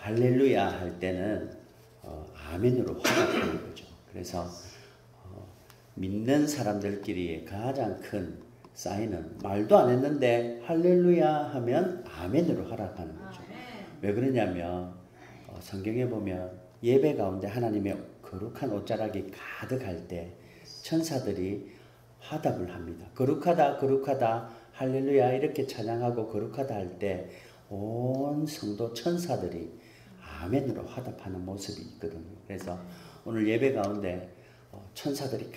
할렐루야 할 때는 아멘으로 화답하는 거죠. 그래서 믿는 사람들끼리의 가장 큰 사인은 말도 안 했는데 할렐루야 하면 아멘으로 화답하는 거죠. 왜 그러냐면 성경에 보면 예배 가운데 하나님의 거룩한 옷자락이 가득할 때 천사들이 화답을 합니다. 거룩하다 거룩하다 할렐루야 이렇게 찬양하고 거룩하다 할 때 온 성도 천사들이 아멘으로 화답하는 모습이 있거든요. 그래서 오늘 예배 가운데 천사들이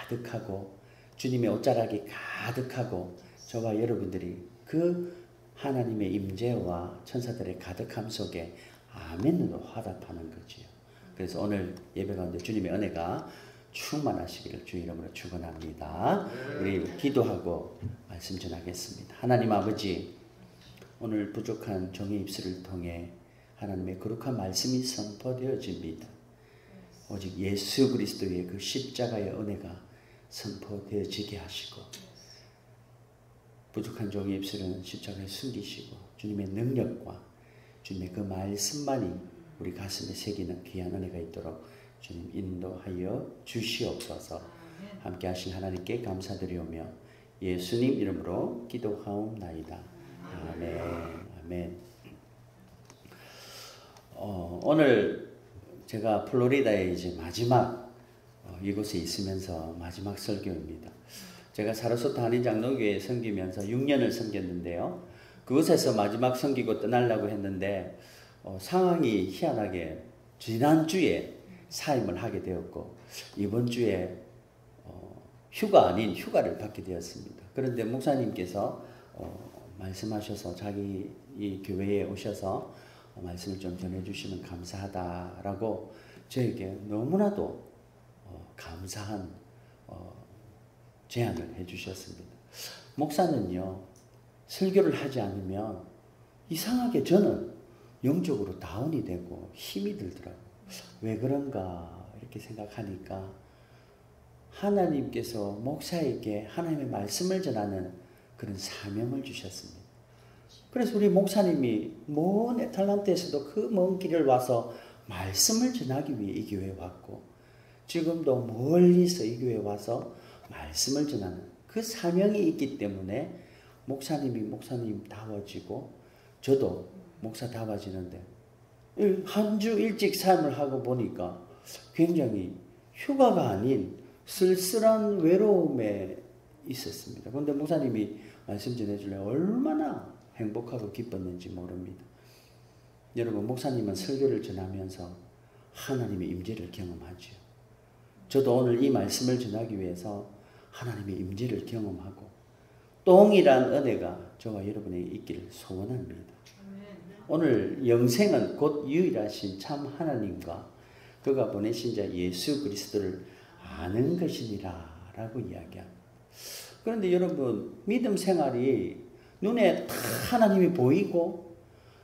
가득하고 주님의 옷자락이 가득하고 저와 여러분들이 그 하나님의 임재와 천사들의 가득함 속에 아멘으로 화답하는 거지요. 그래서 오늘 예배 가운데 주님의 은혜가 충만하시기를 주 이름으로 축원합니다. 우리 기도하고 말씀 전하겠습니다. 하나님 아버지, 오늘 부족한 종의 입술을 통해 하나님의 거룩한 말씀이 선포되어집니다. 오직 예수 그리스도의 그 십자가의 은혜가 선포되어지게 하시고 부족한 종의 입술은 십자가에 숨기시고 주님의 능력과 주님의 그 말씀만이 우리 가슴에 새기는 귀한 은혜가 있도록 주님 인도하여 주시옵소서. 함께 하신 하나님께 감사드리오며 예수님 이름으로 기도하옵나이다. 아멘. 아멘. 오늘 제가 플로리다에 이제 마지막 이곳에 있으면서 마지막 설교입니다. 제가 사르소타 한인장로교회에 섬기면서 6년을 섬겼는데요. 그곳에서 마지막 섬기고 떠나려고 했는데 상황이 희한하게 지난주에 사임을 하게 되었고 이번 주에 휴가 아닌 휴가를 받게 되었습니다. 그런데 목사님께서 말씀하셔서 자기 이 교회에 오셔서 말씀을 좀 전해주시면 감사하다라고 저에게 너무나도 감사한 제안을 해주셨습니다. 목사는요, 설교를 하지 않으면 이상하게 저는 영적으로 다운이 되고 힘이 들더라고요. 왜 그런가 이렇게 생각하니까 하나님께서 목사에게 하나님의 말씀을 전하는 그런 사명을 주셨습니다. 그래서 우리 목사님이 먼 애틀랜타에서도 그 먼 길을 와서 말씀을 전하기 위해 이 교회에 왔고 지금도 멀리서 이 교회에 와서 말씀을 전하는 그 사명이 있기 때문에 목사님이 목사님다워지고 저도 목사다워지는데 한 주 일찍 삶을 하고 보니까 굉장히 휴가가 아닌 쓸쓸한 외로움에 있었습니다. 그런데 목사님이 말씀 전해주려 얼마나 행복하고 기뻤는지 모릅니다. 여러분, 목사님은 설교를 전하면서 하나님의 임재를 경험하죠. 저도 오늘 이 말씀을 전하기 위해서 하나님의 임재를 경험하고 동일한 은혜가 저와 여러분에게 있기를 소원합니다. 오늘 영생은 곧 유일하신 참 하나님과 그가 보내신 자 예수 그리스도를 아는 것이니라 라고 이야기합니다. 그런데 여러분, 믿음 생활이 눈에 다 하나님이 보이고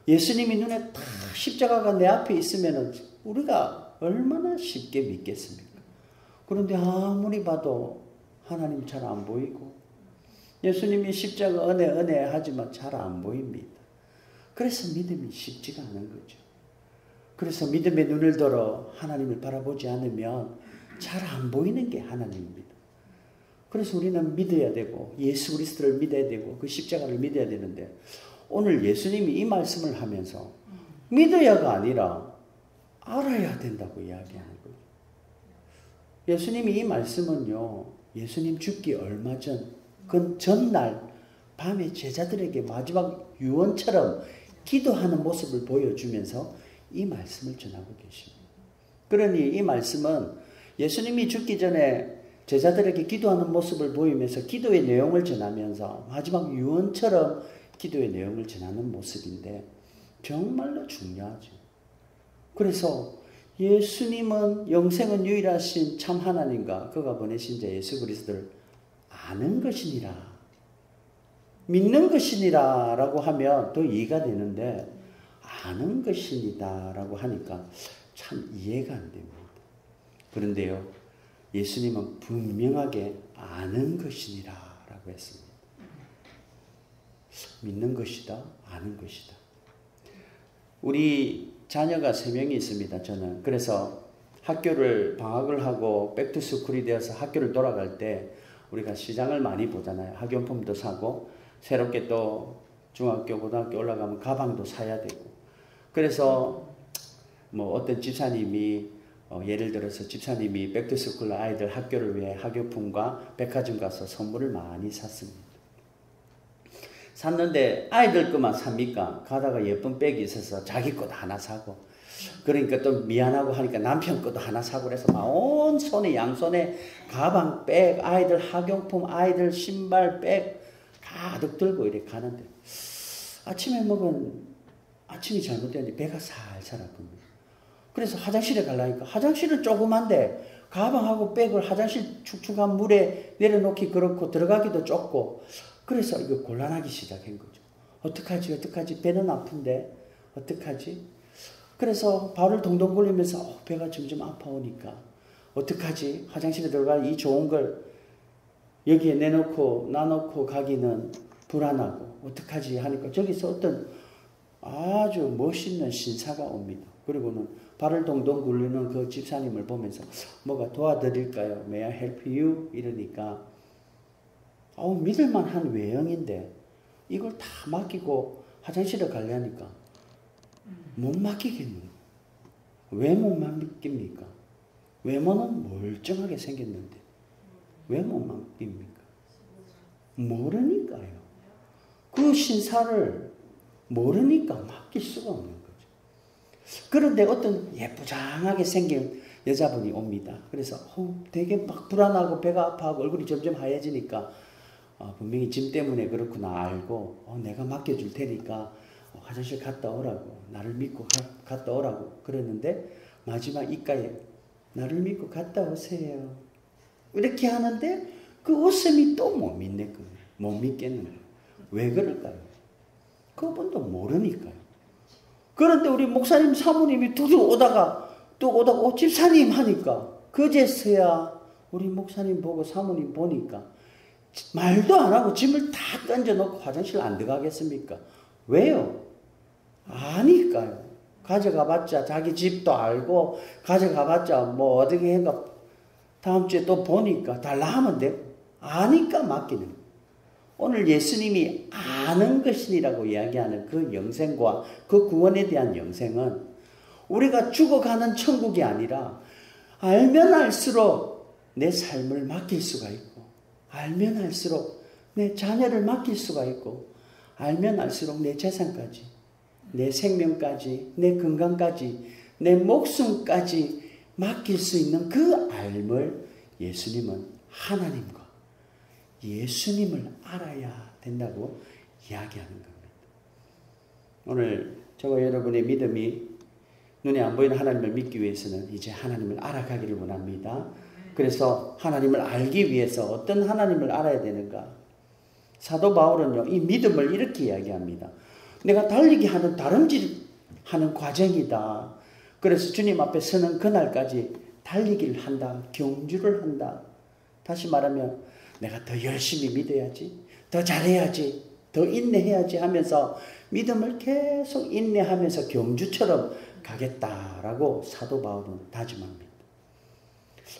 예수님이 눈에 다 십자가가 내 앞에 있으면 우리가 얼마나 쉽게 믿겠습니까? 그런데 아무리 봐도 하나님 잘 안 보이고 예수님이 십자가 은혜 하지만 잘 안 보입니다. 그래서 믿음이 쉽지가 않은 거죠. 그래서 믿음의 눈을 들어 하나님을 바라보지 않으면 잘 안 보이는 게 하나님입니다. 그래서 우리는 믿어야 되고 예수 그리스도를 믿어야 되고 그 십자가를 믿어야 되는데 오늘 예수님이 이 말씀을 하면서 믿어야가 아니라 알아야 된다고 이야기하는 거예요. 예수님이 이 말씀은요, 예수님 죽기 얼마 전, 그 전날 밤에 제자들에게 마지막 유언처럼 기도하는 모습을 보여주면서 이 말씀을 전하고 계십니다. 그러니 이 말씀은 예수님이 죽기 전에 제자들에게 기도하는 모습을 보이면서 기도의 내용을 전하면서 마지막 유언처럼 기도의 내용을 전하는 모습인데 정말로 중요하죠. 그래서 예수님은 영생은 유일하신 참 하나님과 그가 보내신 자 예수 그리스도를 아는 것이니라, 믿는 것이니라 라고 하면 더 이해가 되는데 아는 것이니다 라고 하니까 참 이해가 안 됩니다. 그런데요, 예수님은 분명하게 아는 것이니라 라고 했습니다. 믿는 것이다, 아는 것이다. 우리 자녀가 3명이 있습니다. 저는. 그래서 학교를 방학을 하고 백투스쿨이 되어서 학교를 돌아갈 때 우리가 시장을 많이 보잖아요. 학용품도 사고 새롭게 또 중학교, 고등학교 올라가면 가방도 사야 되고. 그래서 뭐 어떤 집사님이 예를 들어서 집사님이 백투스쿨 아이들 학교를 위해 학용품과 백화점 가서 선물을 많이 샀습니다. 샀는데 아이들 것만 삽니까? 가다가 예쁜 백이 있어서 자기 것도 하나 사고, 그러니까 또 미안하고 하니까 남편 것도 하나 사고 그래서 막 온 손에 양손에 가방, 백, 아이들 학용품, 아이들 신발, 백 가득 들고 이렇게 가는데 아침에 먹은 아침이 잘못됐는데 배가 살살 아픕니다. 그래서 화장실에 가려니까 화장실은 조그만데 가방하고 백을 화장실 축축한 물에 내려놓기 그렇고 들어가기도 좁고, 그래서 이거 곤란하기 시작한 거죠. 어떡하지? 배는 아픈데 어떡하지? 그래서 발을 동동 굴리면서 배가 점점 아파오니까 어떡하지? 화장실에 들어가 이 좋은 걸 여기에 놔놓고 가기는 불안하고 어떡하지 하니까 저기서 어떤 아주 멋있는 신사가 옵니다. 그리고는 발을 동동 굴리는 그 집사님을 보면서 뭐가 도와드릴까요? May I help you? 이러니까 믿을만한 외형인데 이걸 다 맡기고 화장실에 가려니까 못 맡기겠는 거예요. 왜 못 맡깁니까? 외모는 멀쩡하게 생겼는데 왜 못 맡깁니까? 모르니까요. 그 신사를 모르니까 맡길 수가 없는 거죠. 그런데 어떤 예쁘장하게 생긴 여자분이 옵니다. 그래서 되게 막 불안하고 배가 아파하고 얼굴이 점점 하얘지니까 분명히 짐 때문에 그렇구나 알고 내가 맡겨줄 테니까 화장실 갔다 오라고, 나를 믿고 갔다 오라고 그랬는데 마지막 입가에 나를 믿고 갔다 오세요 이렇게 하는데 그 웃음이 또 못 믿겠는 거예요. 왜 그럴까요? 그분도 모르니까요. 그런데 우리 목사님 사모님이 오다가 집사님 하니까 그제서야 우리 목사님 보고 사모님 보니까 말도 안 하고 짐을 다 던져놓고 화장실 안 들어가겠습니까? 왜요? 아니까요. 가져가봤자 자기 집도 알고 가져가봤자 뭐 어떻게 해가 다음 주에 또 보니까 달라 하면 되고 아니까 맡기는 거예요. 오늘 예수님이 아는 것이니라고 이야기하는 그 영생과 그 구원에 대한 영생은 우리가 죽어가는 천국이 아니라 알면 알수록 내 삶을 맡길 수가 있고, 알면 알수록 내 자녀를 맡길 수가 있고, 알면 알수록 내 재산까지, 내 생명까지, 내 건강까지, 내 목숨까지 맡길 수 있는 그 알을 예수님은 하나님과 예수님을 알아야 된다고 이야기하는 겁니다. 오늘 저와 여러분의 믿음이 눈에 안 보이는 하나님을 믿기 위해서는 이제 하나님을 알아가기를 원합니다. 그래서 하나님을 알기 위해서 어떤 하나님을 알아야 되는가? 사도 바울은요, 이 믿음을 이렇게 이야기합니다. 내가 달리기 하는 다름질하는 과정이다. 그래서 주님 앞에 서는 그날까지 달리기를 한다. 경주를 한다. 다시 말하면 내가 더 열심히 믿어야지, 더 잘해야지, 더 인내해야지 하면서 믿음을 계속 인내하면서 경주처럼 가겠다라고 사도 바울은 다짐합니다.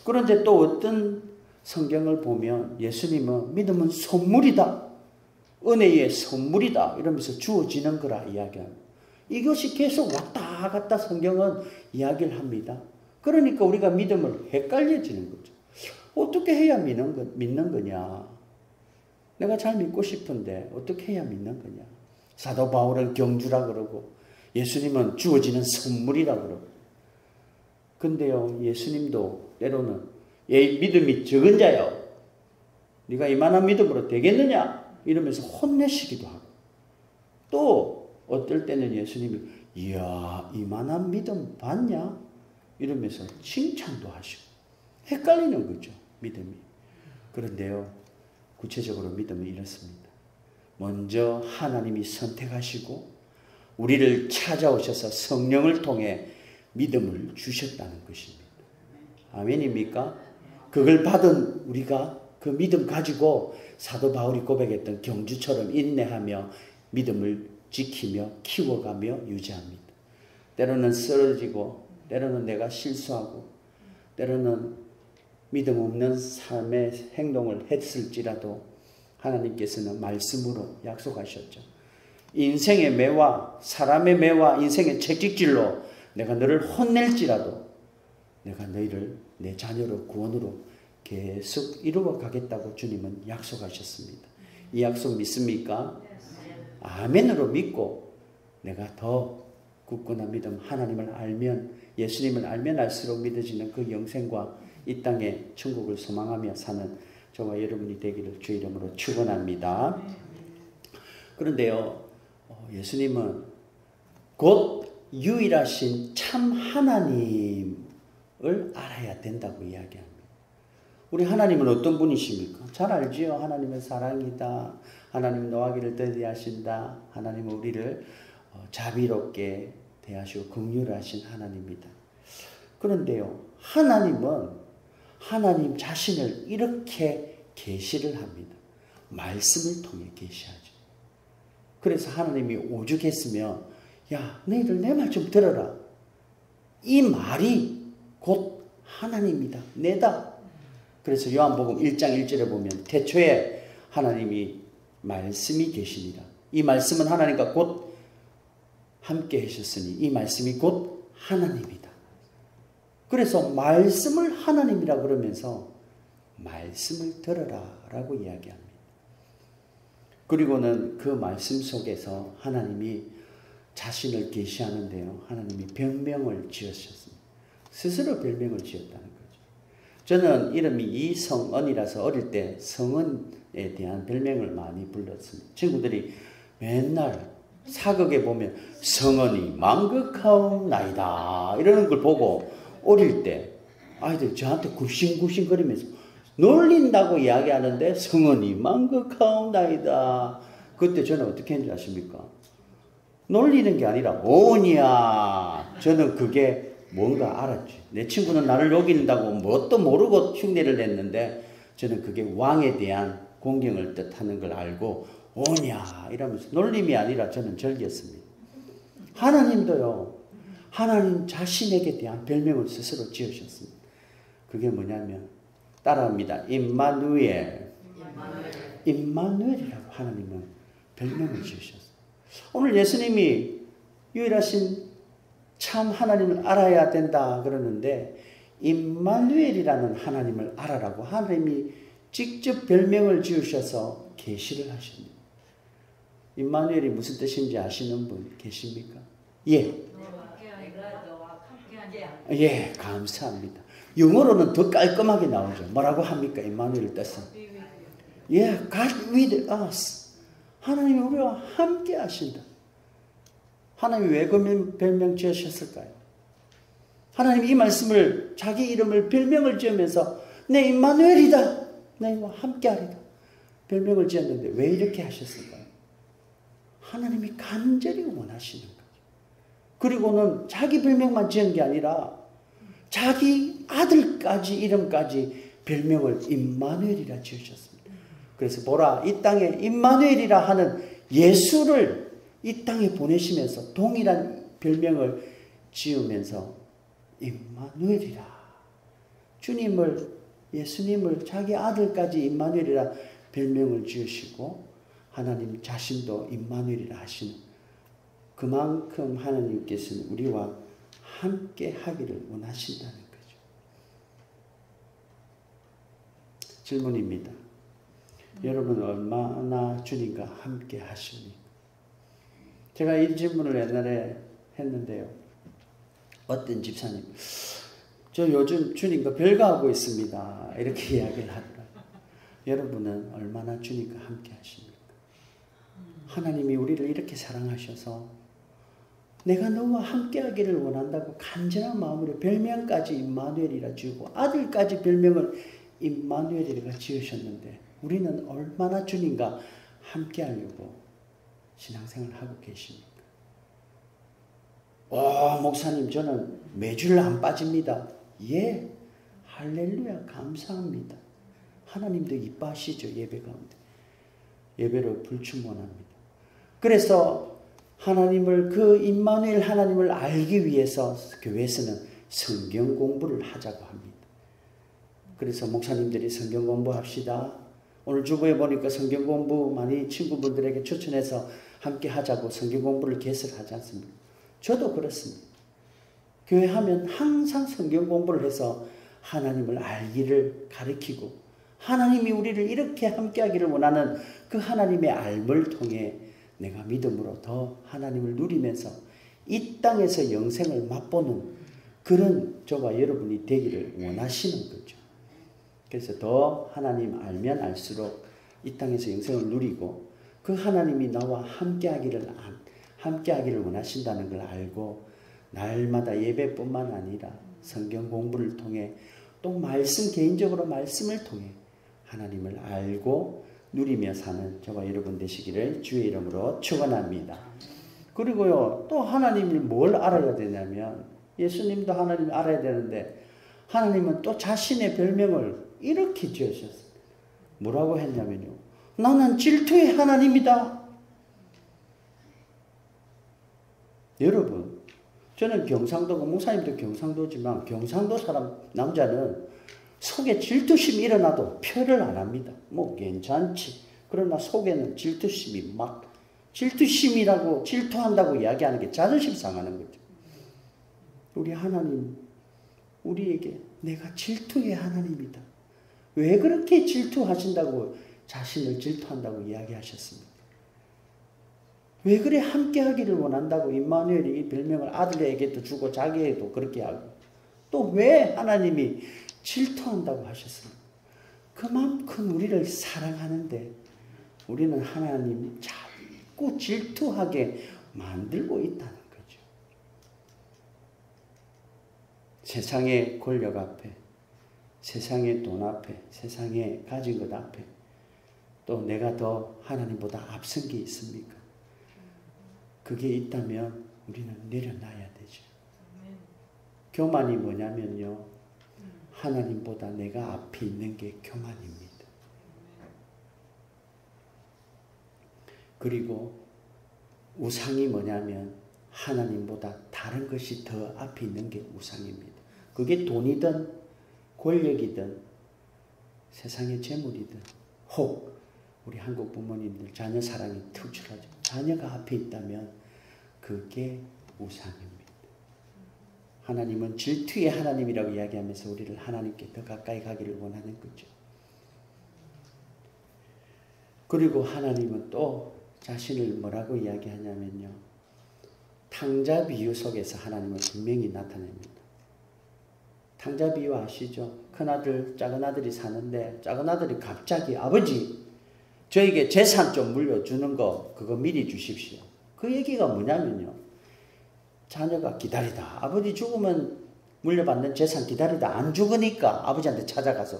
그런데 또 어떤 성경을 보면 예수님은 믿음은 선물이다, 은혜의 선물이다 이러면서 주어지는 거라 이야기합니다. 이것이 계속 왔다 갔다 성경은 이야기를 합니다. 그러니까 우리가 믿음을 헷갈려지는 거죠. 어떻게 해야 믿는 거냐? 내가 잘 믿고 싶은데 어떻게 해야 믿는 거냐? 사도 바울은 경주라 그러고 예수님은 주어지는 선물이라 그러고. 근데요, 예수님도 때로는 믿음이 적은 자요, 네가 이만한 믿음으로 되겠느냐? 이러면서 혼내시기도 하고, 또 어떨 때는 예수님이 이야 이만한 믿음 봤냐? 이러면서 칭찬도 하시고 헷갈리는 거죠, 믿음이. 그런데요, 구체적으로 믿음은 이렇습니다. 먼저 하나님이 선택하시고 우리를 찾아오셔서 성령을 통해 믿음을 주셨다는 것입니다. 아멘입니까? 그걸 받은 우리가 그 믿음 가지고 사도 바울이 고백했던 경주처럼 인내하며 믿음을 지키며 키워가며 유지합니다. 때로는 쓰러지고, 때로는 내가 실수하고, 때로는 믿음 없는 삶의 행동을 했을지라도 하나님께서는 말씀으로 약속하셨죠. 인생의 매와 사람의 매와 인생의 채찍질로 내가 너를 혼낼지라도 내가 너희를 내 자녀로 구원으로 계속 이루어 가겠다고 주님은 약속하셨습니다. 이 약속 믿습니까? 아멘으로 믿고 내가 더 굳건한 믿음, 하나님을 알면, 예수님을 알면 알수록 믿어지는 그 영생과 이 땅에 천국을 소망하며 사는 저와 여러분이 되기를 주 이름으로 축원합니다. 그런데요, 예수님은 곧 유일하신 참 하나님을 알아야 된다고 이야기합니다. 우리 하나님은 어떤 분이십니까? 잘 알지요. 하나님은 사랑이다. 하나님은 노하기를 더디하신다. 하나님은 우리를 자비롭게 대하시고 긍휼하신 하나님입니다. 그런데요, 하나님은 하나님 자신을 이렇게 계시를 합니다. 말씀을 통해 계시하죠. 그래서 하나님이 오죽했으면 야, 너희들 내 말 좀 들어라. 이 말이 곧 하나님이다. 내다. 그래서 요한복음 1장 1절에 보면 태초에 하나님이 말씀이 계시니라. 이 말씀은 하나님과 곧 함께 하셨으니 이 말씀이 곧 하나님이다. 그래서 말씀을 하나님이라 그러면서 말씀을 들어라 라고 이야기합니다. 그리고는 그 말씀 속에서 하나님이 자신을 계시하는데요. 하나님이 별명을 지으셨습니다. 스스로 별명을 지었다는 거죠. 저는 이름이 이성은이라서 어릴 때 성은에 대한 별명을 많이 불렀습니다. 친구들이 맨날 사극에 보면 성은이 망극하옵나이다 이러는 걸 보고 어릴 때 아이들 저한테 굽신굽신 거리면서 놀린다고 이야기하는데 성은이 망극하옵나이다. 그때 저는 어떻게 했는지 아십니까? 놀리는 게 아니라 오냐. 저는 그게 뭔가 알았지. 내 친구는 나를 녹인다고 뭣도 모르고 흉내를 냈는데 저는 그게 왕에 대한 공경을 뜻하는 걸 알고 오냐 이러면서 놀림이 아니라 저는 즐겼습니다. 하나님도요. 하나님 자신에게 대한 별명을 스스로 지으셨습니다. 그게 뭐냐면 따라합니다. 임마누엘. 임마누엘이라고 하나님은 별명을 지으셨어요. 오늘 예수님이 유일하신 참 하나님을 알아야 된다 그러는데 임마누엘이라는 하나님을 알아라고 하나님이 직접 별명을 지으셔서 계시를 하십니다. 임마누엘이 무슨 뜻인지 아시는 분 계십니까? 예. 예, 감사합니다. 영어로는 더 깔끔하게 나오죠. 뭐라고 합니까? 임마누엘 뜻은? 예, God with us. 하나님이 우리와 함께 하신다. 하나님이 왜 그 별명 지으셨을까요? 하나님이 이 말씀을 자기 이름을 별명을 지으면서 내 임마누엘이다. 너희와 함께하리다. 별명을 지었는데 왜 이렇게 하셨을까요? 하나님이 간절히 원하시는 거죠. 그리고는 자기 별명만 지은 게 아니라 자기 아들까지 이름까지 별명을 임마누엘이라 지으셨습니다. 그래서 보라 이 땅에 임마누엘이라 하는 예수를 이 땅에 보내시면서 동일한 별명을 지으면서 임마누엘이라 주님을 예수님을 자기 아들까지 임마누엘이라 별명을 지으시고 하나님 자신도 임마누엘이라 하시는 그만큼 하나님께서는 우리와 함께 하기를 원하신다는 거죠. 질문입니다. 여러분 얼마나 주님과 함께 하십니까? 제가 이 질문을 옛날에 했는데요. 어떤 집사님, 저 요즘 주님과 별거하고 있습니다. 이렇게 이야기를 하더라고요. 여러분은 얼마나 주님과 함께 하십니까? 하나님이 우리를 이렇게 사랑하셔서 내가 너와 함께 하기를 원한다고 간절한 마음으로 별명까지 임마누엘이라 지고 아들까지 별명을 임마누엘이라 지으셨는데 우리는 얼마나 주님과 함께 하려고 신앙생활을 하고 계십니까? 목사님 저는 매주일 안 빠집니다. 예, 할렐루야 감사합니다. 하나님도 이뻐하시죠. 예배 가운데. 예배로 불충만합니다. 그래서 하나님을, 그 임마누엘 하나님을 알기 위해서 교회에서는 성경 공부를 하자고 합니다. 그래서 목사님들이 성경 공부합시다. 오늘 주부에 보니까 성경 공부 많이 친구분들에게 추천해서 함께 하자고 성경 공부를 개설하지 않습니까? 저도 그렇습니다. 교회 하면 항상 성경 공부를 해서 하나님을 알기를 가르치고 하나님이 우리를 이렇게 함께 하기를 원하는 그 하나님의 알을 통해 내가 믿음으로 더 하나님을 누리면서 이 땅에서 영생을 맛보는 그런 저와 여러분이 되기를 원하시는 거죠. 그래서 더 하나님 알면 알수록 이 땅에서 영생을 누리고 그 하나님이 나와 함께하기를 원하신다는 걸 알고 날마다 예배뿐만 아니라 성경 공부를 통해 또 말씀, 개인적으로 말씀을 통해 하나님을 알고 누리며 사는 저와 여러분 되시기를 주의 이름으로 축원합니다. 그리고요, 또 하나님을 뭘 알아야 되냐면 예수님도 하나님을 알아야 되는데 하나님은 또 자신의 별명을 이렇게 지으셨어요. 뭐라고 했냐면요, 나는 질투의 하나님이다. 여러분, 저는 경상도고 목사님도 경상도지만 경상도 사람 남자는 속에 질투심이 일어나도 표를 안 합니다. 뭐 괜찮지. 그러나 속에는 질투심이 막 질투심이라고 질투한다고 이야기하는 게 자존심 상하는 거죠. 우리 하나님 우리에게 내가 질투의 하나님이다. 왜 그렇게 질투하신다고 자신을 질투한다고 이야기하셨습니까? 왜 그래 함께하기를 원한다고 임마누엘이 이 별명을 아들에게도 주고 자기에게도 그렇게 하고 또 왜 하나님이 질투한다고 하셨습니까? 그만큼 우리를 사랑하는데 우리는 하나님 자꾸 질투하게 만들고 있다는 거죠. 세상의 권력 앞에, 세상의 돈 앞에, 세상에 가진 것 앞에 또 내가 더 하나님보다 앞선 게 있습니까? 그게 있다면 우리는 내려놔야 되죠. 교만이 뭐냐면요, 하나님보다 내가 앞에 있는 게 교만입니다. 그리고 우상이 뭐냐면 하나님보다 다른 것이 더 앞에 있는 게 우상입니다. 그게 돈이든 권력이든 세상의 재물이든 혹 우리 한국 부모님들 자녀 사랑이 특출하죠. 자녀가 앞에 있다면 그게 우상입니다. 하나님은 질투의 하나님이라고 이야기하면서 우리를 하나님께 더 가까이 가기를 원하는 거죠. 그리고 하나님은 또 자신을 뭐라고 이야기하냐면요, 탕자 비유 속에서 하나님은 분명히 나타냅니다. 탕자 비유 아시죠? 큰아들, 작은아들이 사는데 작은아들이 갑자기 아버지 저에게 재산 좀 물려주는 거 그거 미리 주십시오. 그 얘기가 뭐냐면요, 자녀가 기다리다 아버지 죽으면 물려받는 재산 기다리다 안 죽으니까 아버지한테 찾아가서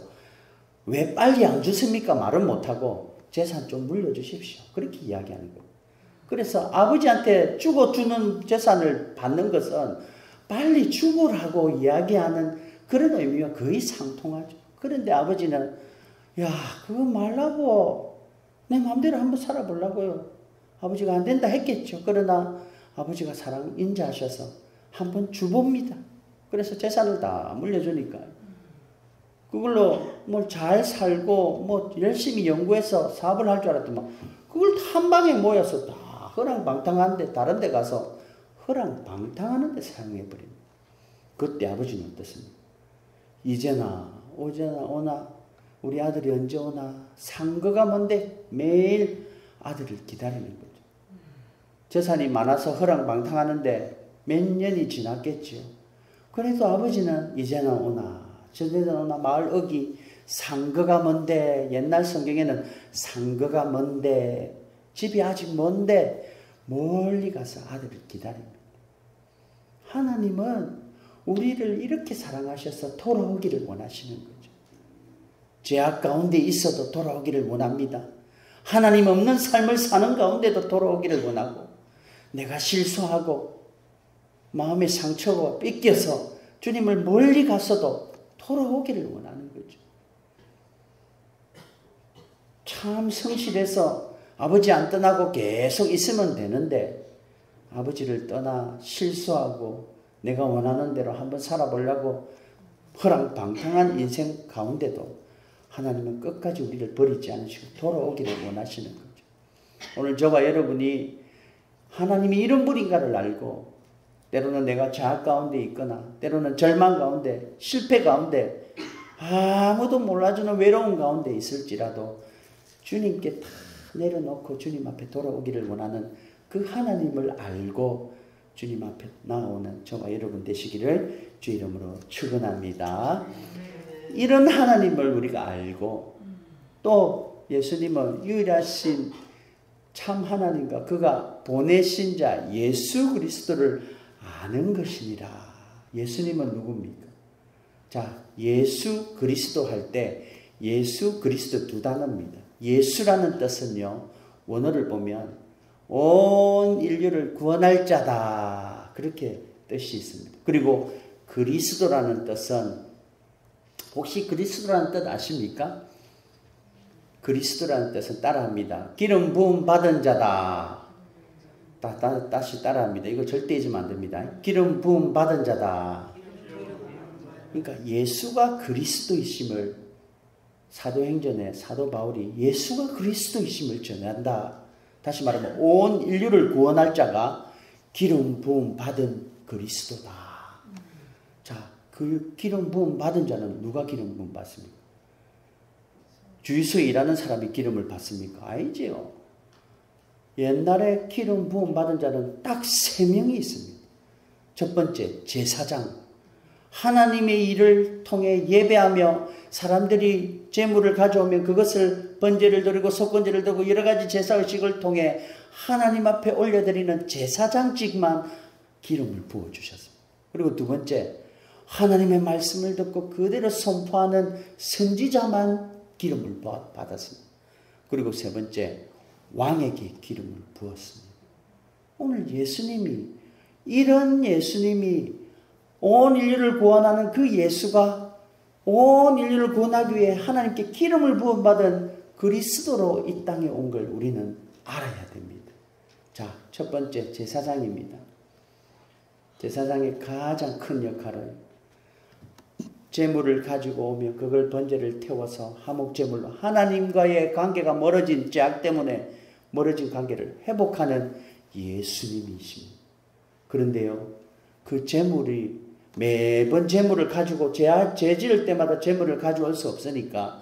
왜 빨리 안 주십니까? 말은 못하고 재산 좀 물려주십시오. 그렇게 이야기하는 거예요. 그래서 아버지한테 죽어주는 재산을 받는 것은 빨리 죽으라고 이야기하는 그런 의미와 거의 상통하죠. 그런데 아버지는 야 그거 말라고 내 마음대로 한번 살아보려고요. 아버지가 안 된다 했겠죠. 그러나 아버지가 사랑 인자하셔서 한번 줘봅니다. 그래서 재산을 다 물려주니까 그걸로 뭐 잘 살고 뭐 열심히 연구해서 사업을 할 줄 알았더만 그걸 한 방에 모여서 다 허랑방탕한데 다른 데 가서 허랑방탕하는 데 사용해버립니다. 그때 아버지는 어떻습니까? 이제나 오나 우리 아들이 언제 오나 상거가 뭔데 매일 아들을 기다리는 거죠. 재산이 많아서 허랑방탕하는데 몇 년이 지났겠죠. 그래도 아버지는 이제나 오나 저제나 오나 마을 어기 상거가 먼데 옛날 성경에는 상거가 먼데 집이 아직 먼데 멀리 가서 아들을 기다립니다. 하나님은 우리를 이렇게 사랑하셔서 돌아오기를 원하시는 거죠. 죄악 가운데 있어도 돌아오기를 원합니다. 하나님 없는 삶을 사는 가운데도 돌아오기를 원하고 내가 실수하고 마음의 상처가 삐껴서 주님을 멀리 갔어도 돌아오기를 원하는 거죠. 참 성실해서 아버지 안 떠나고 계속 있으면 되는데 아버지를 떠나 실수하고 내가 원하는 대로 한번 살아보려고 허랑방탕한 인생 가운데도 하나님은 끝까지 우리를 버리지 않으시고 돌아오기를 원하시는 거죠. 오늘 저와 여러분이 하나님이 이런 분인가를 알고 때로는 내가 자학 가운데 있거나 때로는 절망 가운데 실패 가운데 아무도 몰라주는 외로움 가운데 있을지라도 주님께 다 내려놓고 주님 앞에 돌아오기를 원하는 그 하나님을 알고 주님 앞에 나오는 저와 여러분 되시기를 주 이름으로 축원합니다. 이런 하나님을 우리가 알고 또 예수님은 유일하신 참 하나님과 그가 보내신 자 예수 그리스도를 아는 것이니라. 예수님은 누굽니까? 자, 예수 그리스도 할 때 예수 그리스도 두 단어입니다. 예수라는 뜻은요, 원어를 보면 온 인류를 구원할 자다, 그렇게 뜻이 있습니다. 그리고 그리스도라는 뜻은, 혹시 그리스도라는 뜻 아십니까? 그리스도라는 뜻은 따라합니다. 기름 부음 받은 자다. 다시 따라합니다. 이거 절대 잊으면 안 됩니다. 기름 부음 받은 자다. 그러니까 예수가 그리스도이심을, 사도행전에 사도 바울이 예수가 그리스도이심을 전한다. 다시 말하면 온 인류를 구원할 자가 기름 부음 받은 그리스도다. 자, 그 기름 부음 받은 자는 누가 기름 부음 받습니까? 주유소에 일하는 사람이 기름을 받습니까? 아니지요. 옛날에 기름 부음 받은 자는 딱 3명이 있습니다. 첫 번째, 제사장. 하나님의 일을 통해 예배하며 사람들이 제물을 가져오면 그것을 번제를 드리고 속건제를 드리고 여러 가지 제사의식을 통해 하나님 앞에 올려드리는 제사장직만 기름을 부어주셨습니다. 그리고 두 번째, 하나님의 말씀을 듣고 그대로 선포하는 선지자만 기름을 받았습니다. 그리고 세 번째, 왕에게 기름을 부었습니다. 오늘 예수님이, 이런 예수님이 온 인류를 구원하는 그 예수가 온 인류를 구원하기 위해 하나님께 기름을 부어받은 그리스도로 이 땅에 온 걸 우리는 알아야 됩니다. 자, 첫 번째 제사장입니다. 제사장의 가장 큰 역할은 제물을 가지고 오면 그걸 번제를 태워서 화목제물로 하나님과의 관계가 멀어진 죄악 때문에 멀어진 관계를 회복하는 예수님이십니다. 그런데요, 그 제물이 매번 제물을 가지고 죄 지을 때마다 제물을 가져올 수 없으니까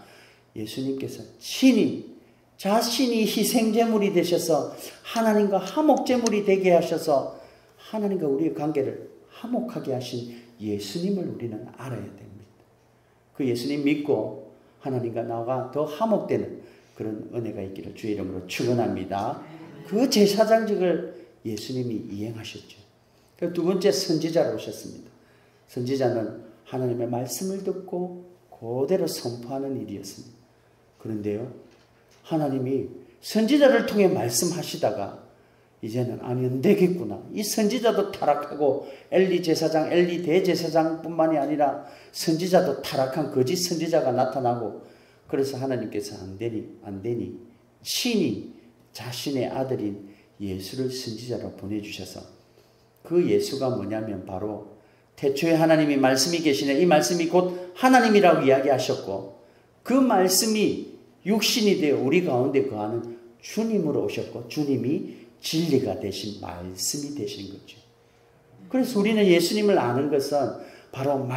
예수님께서 친히 자신이 희생제물이 되셔서 하나님과 화목제물이 되게 하셔서 하나님과 우리의 관계를 화목하게 하신 예수님을 우리는 알아야 됩니다. 그 예수님 믿고 하나님과 나와 더 화목되는 그런 은혜가 있기를 주의 이름으로 축원합니다. 그 제사장직을 예수님이 이행하셨죠. 두 번째, 선지자로 오셨습니다. 선지자는 하나님의 말씀을 듣고 그대로 선포하는 일이었습니다. 그런데요, 하나님이 선지자를 통해 말씀하시다가 이제는 아니 안 되겠구나. 이 선지자도 타락하고 엘리 제사장, 엘리 대제사장뿐만이 아니라 선지자도 타락한 거짓 선지자가 나타나고, 그래서 하나님께서 안 되니 친히 자신의 아들인 예수를 선지자로 보내주셔서, 그 예수가 뭐냐면 바로 태초에 하나님이 말씀이 계시네, 이 말씀이 곧 하나님이라고 이야기하셨고 그 말씀이 육신이 되어 우리 가운데 거하는 주님으로 오셨고 주님이 진리가 되신 말씀이 되신 거죠. 그래서 우리는 예수님을 아는 것은 바로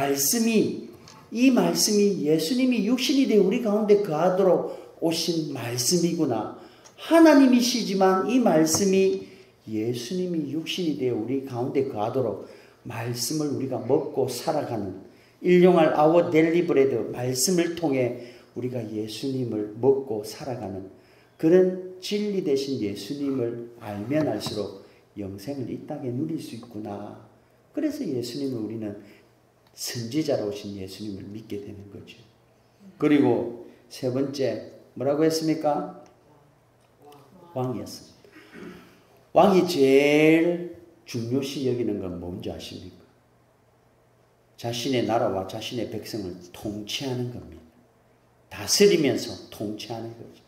이 말씀이 예수님이 육신이 되어 우리 가운데 거하도록 오신 말씀이구나. 하나님이시지만 이 말씀이 예수님이 육신이 되어 우리 가운데 거하도록 말씀을 우리가 먹고 살아가는, 일용할 our daily bread, 말씀을 통해 우리가 예수님을 먹고 살아가는 그런 진리 되신 예수님을 알면 알수록 영생을 이 땅에 누릴 수 있구나. 그래서 예수님을 우리는 선지자로 오신 예수님을 믿게 되는 거죠. 그리고 세 번째, 뭐라고 했습니까? 왕이었습니다. 왕이 제일 중요시 여기는 건 뭔지 아십니까? 자신의 나라와 자신의 백성을 통치하는 겁니다. 다스리면서 통치하는 거죠.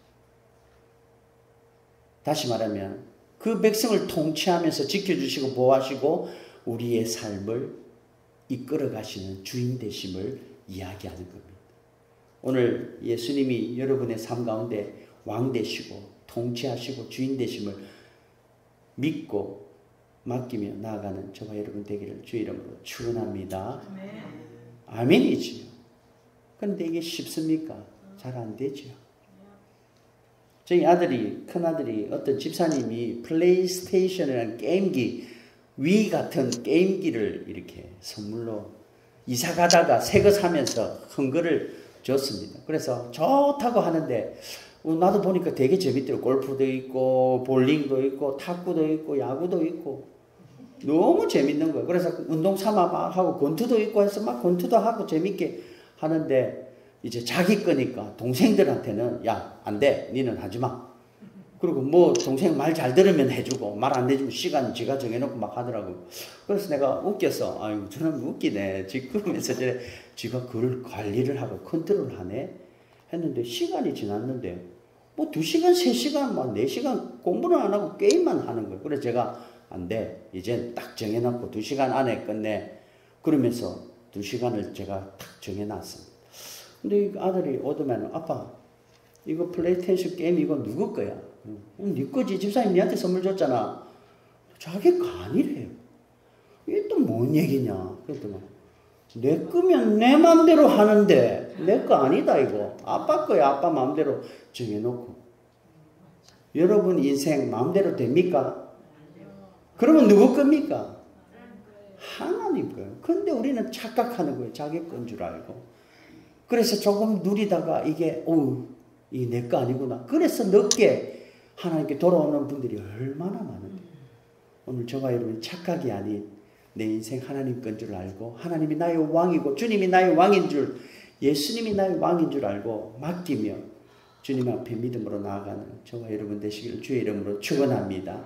다시 말하면 그 백성을 통치하면서 지켜주시고 보호하시고 우리의 삶을 이끌어 가시는 주인 되심을 이야기하는 겁니다. 오늘 예수님이 여러분의 삶 가운데 왕 되시고 통치하시고 주인 되심을 믿고 맡기며 나아가는 저와 여러분 되기를 주의 이름으로 축원합니다. 아멘이지요. 그런데 이게 쉽습니까? 잘 안 되죠. 저희 큰아들이 어떤 집사님이 플레이스테이션이라는 게임기, 위 같은 게임기를 이렇게 선물로 이사 가다가 새 거 사면서 큰 거를 줬습니다. 그래서 좋다고 하는데 나도 보니까 되게 재밌더라고요. 골프도 있고 볼링도 있고 탁구도 있고 야구도 있고 너무 재밌는 거예요. 그래서 운동 삼아 막 하고 권투도 있고 해서 막 권투도 하고 재밌게 하는데 이제 자기 거니까 동생들한테는 야, 안 돼. 니는 하지 마. 그리고 뭐 동생 말 잘 들으면 해주고 말 안 해주면 시간 지가 정해놓고 막 하더라고요. 그래서 내가 웃겨서 아유 저는 웃기네. 지금에서 지가 그걸 관리를 하고 컨트롤 하네 했는데 시간이 지났는데 뭐 2시간, 3시간, 막 4시간 공부를 안 하고 게임만 하는 거예요. 그래서 제가 안 돼. 이젠 딱 정해놓고 2시간 안에 끝내. 그러면서 2시간을 제가 딱 정해놨습니다. 근데 아들이 오더면 아빠 이거 플레이스테이션 게임 이거 누구 거야? 네 거지. 집사님 니한테 선물 줬잖아. 자기 거 아니래요. 이게 또 뭔 얘기냐? 그랬더니 내 거면 내 마음대로 하는데 내 거 아니다 이거. 아빠 거야. 아빠 마음대로 정해놓고. 여러분 인생 마음대로 됩니까? 그러면 누구 겁니까? 하나님 거예요. 근데 우리는 착각하는 거예요. 자기 건 줄 알고. 그래서 조금 누리다가 이게 이게 내 거 아니구나. 그래서 늦게 하나님께 돌아오는 분들이 얼마나 많은데. 오늘 저와 여러분 착각이 아닌 내 인생 하나님 건 줄 알고 하나님이 나의 왕이고 주님이 나의 왕인 줄 예수님이 나의 왕인 줄 알고 맡기며 주님 앞에 믿음으로 나아가는 저와 여러분 되시기를 주의 이름으로 축원합니다.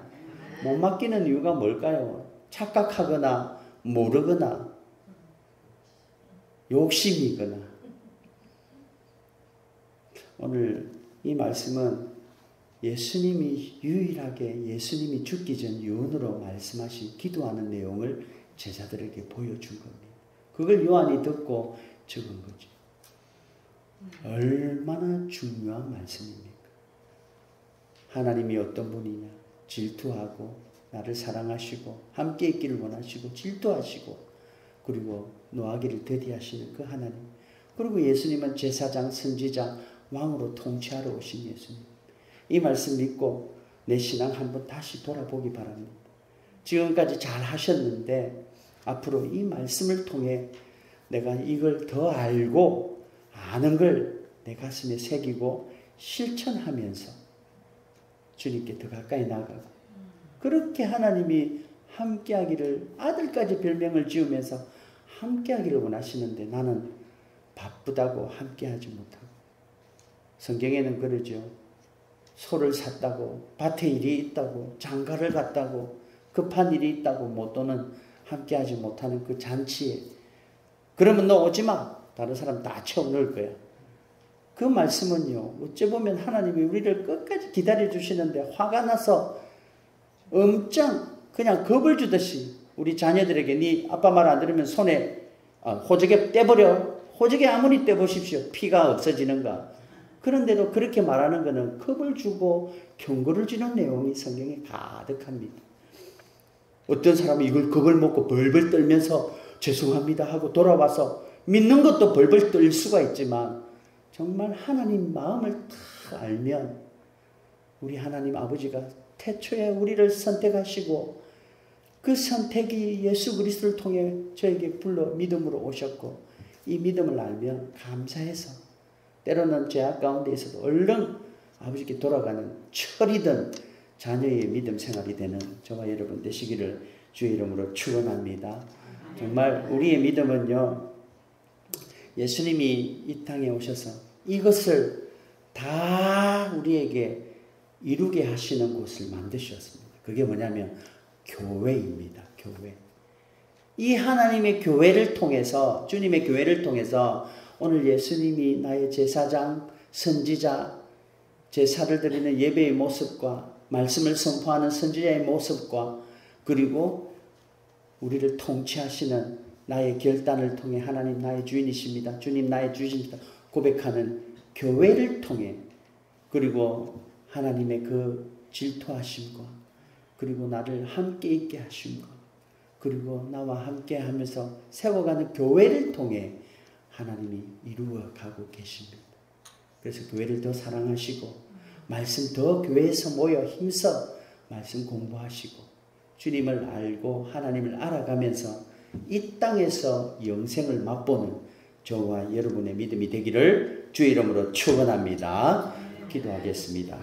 못 맡기는 이유가 뭘까요? 착각하거나 모르거나 욕심이거나. 오늘 이 말씀은 예수님이 유일하게 예수님이 죽기 전 유언으로 말씀하신 기도하는 내용을 제자들에게 보여준 겁니다. 그걸 요한이 듣고 적은 거죠. 얼마나 중요한 말씀입니까? 하나님이 어떤 분이냐? 질투하고 나를 사랑하시고 함께 있기를 원하시고 질투하시고 그리고 노하기를 더디하시는 그 하나님. 그리고 예수님은 제사장, 선지자, 왕으로 통치하러 오신 예수님. 이 말씀 믿고 내 신앙 한번 다시 돌아보기 바랍니다. 지금까지 잘 하셨는데 앞으로 이 말씀을 통해 내가 이걸 더 알고 아는 걸 내 가슴에 새기고 실천하면서 주님께 더 가까이 나가고 그렇게 하나님이 함께하기를 아들까지 별명을 지으면서 함께하기를 원하시는데 나는 바쁘다고 함께하지 못하고 성경에는 그러죠. 소를 샀다고 밭에 일이 있다고 장가를 갔다고 급한 일이 있다고 못 오는 함께하지 못하는 그 잔치에 그러면 너 오지 마. 다른 사람 다 채워넣을 거야. 그 말씀은요. 어찌 보면 하나님이 우리를 끝까지 기다려주시는데 화가 나서 엄청 그냥 겁을 주듯이 우리 자녀들에게 네 아빠 말 안 들으면 손에 호적에 떼버려. 호적에 아무리 떼보십시오. 피가 없어지는가. 그런데도 그렇게 말하는 것은 겁을 주고 경고를 주는 내용이 성경에 가득합니다. 어떤 사람이 이걸 겁을 먹고 벌벌 떨면서 죄송합니다 하고 돌아와서 믿는 것도 벌벌 떨 수가 있지만 정말 하나님 마음을 다 알면 우리 하나님 아버지가 태초에 우리를 선택하시고 그 선택이 예수 그리스도를 통해 저에게 불러 믿음으로 오셨고 이 믿음을 알면 감사해서 때로는 죄악 가운데 있어도 얼른 아버지께 돌아가는 철이든 자녀의 믿음 생활이 되는 저와 여러분 되시기를 주의 이름으로 축원합니다. 정말 우리의 믿음은요. 예수님이 이 땅에 오셔서 이것을 다 우리에게 이루게 하시는 곳을 만드셨습니다. 그게 뭐냐면 교회입니다. 교회. 이 하나님의 교회를 통해서 주님의 교회를 통해서 오늘 예수님이 나의 제사장, 선지자, 제사를 드리는 예배의 모습과 말씀을 선포하는 선지자의 모습과 그리고 우리를 통치하시는 나의 결단을 통해 하나님 나의 주인이십니다. 주님 나의 주인이십니다. 고백하는 교회를 통해 그리고 하나님의 그 질투하심과 그리고 나를 함께 있게 하심과 그리고 나와 함께 하면서 세워가는 교회를 통해 하나님이 이루어가고 계십니다. 그래서 교회를 더 사랑하시고 말씀 더 교회에서 모여 힘써 말씀 공부하시고 주님을 알고 하나님을 알아가면서 이 땅에서 영생을 맛보는 저와 여러분의 믿음이 되기를 주의 이름으로 축원합니다. 기도하겠습니다.